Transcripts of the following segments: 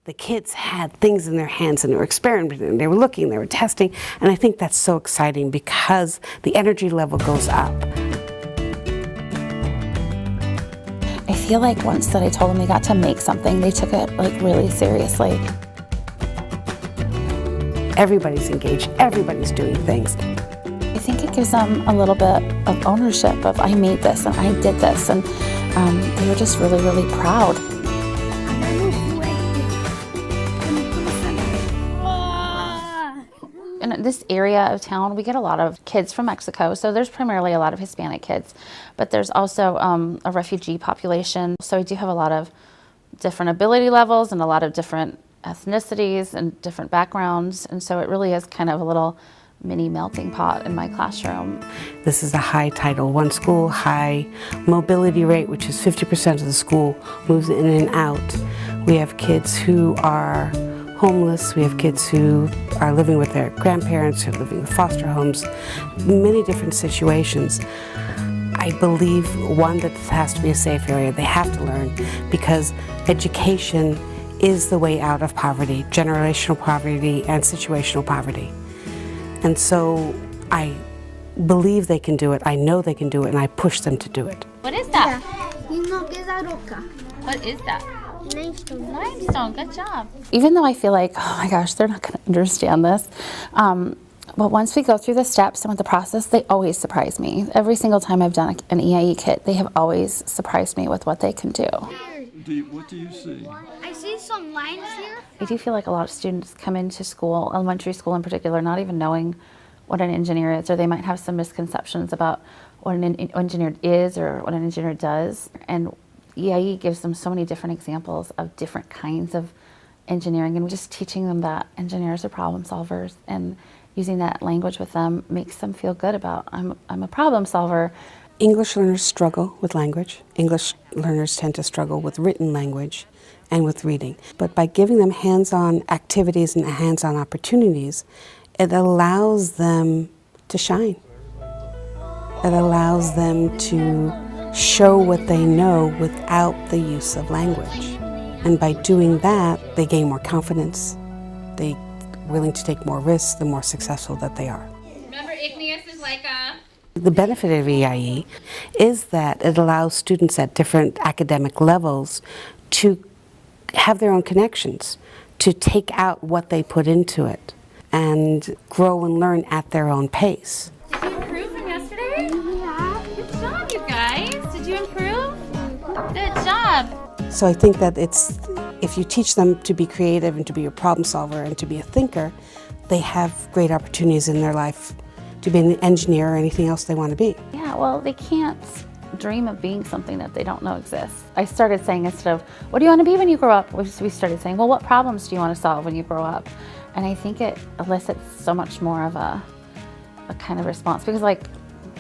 The kids had things in their hands and they were experimenting, they were looking, they were testing, and I think that's so exciting because the energy level goes up. I feel like once that I told them they got to make something, they took it like really seriously. Everybody's engaged, everybody's doing things. I think it gives them a little bit of ownership of I made this and I did this, and they were just really, really proud. In this area of town, we get a lot of kids from Mexico, so there's primarily a lot of Hispanic kids, but there's also a refugee population. So we do have a lot of different ability levels and a lot of different ethnicities and different backgrounds, and so it really is kind of a little mini melting pot in my classroom. This is a high Title I school, high mobility rate, which is 50% of the school moves in and out. We have kids who are homeless, we have kids who are living with their grandparents, who are living in foster homes, many different situations. I believe, one, that this has to be a safe area. They have to learn because education is the way out of poverty, generational poverty and situational poverty. And so I believe they can do it, I know they can do it, and I push them to do it. What is that? What is that? Limestone. Limestone, good job. Even though I feel like, oh my gosh, they're not going to understand this, but once we go through the steps and with the process, they always surprise me. Every single time I've done an EIE kit, they have always surprised me with what they can do. What do you see? I see some lines here. I do feel like a lot of students come into school, elementary school in particular, not even knowing what an engineer is, or they might have some misconceptions about what an engineer is or what an engineer does. And EIE gives them so many different examples of different kinds of engineering, and just teaching them that engineers are problem solvers, and using that language with them makes them feel good about I'm a problem solver. English learners struggle with language. English learners tend to struggle with written language and with reading. But by giving them hands-on activities and hands-on opportunities, it allows them to shine. It allows them to show what they know without the use of language. And by doing that, they gain more confidence. They're willing to take more risks the more successful that they are. Remember, igneous is like a... The benefit of EIE is that it allows students at different academic levels to have their own connections, to take out what they put into it and grow and learn at their own pace. Did you improve from yesterday? Yeah. Good job, you guys. Did you improve? Good job. So I think that if you teach them to be creative and to be a problem solver and to be a thinker, they have great opportunities in their life to be an engineer or anything else they want to be. Yeah, well, they can't dream of being something that they don't know exists. I started saying, instead of, what do you want to be when you grow up? We started saying, well, what problems do you want to solve when you grow up? And I think it elicits so much more of a kind of response, because like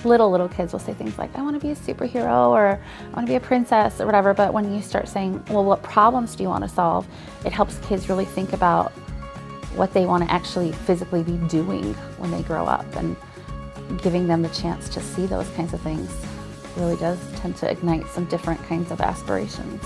little kids will say things like, I want to be a superhero, or I want to be a princess, or whatever. But when you start saying, well, what problems do you want to solve? It helps kids really think about what they want to actually physically be doing when they grow up, and giving them the chance to see those kinds of things really does tend to ignite some different kinds of aspirations.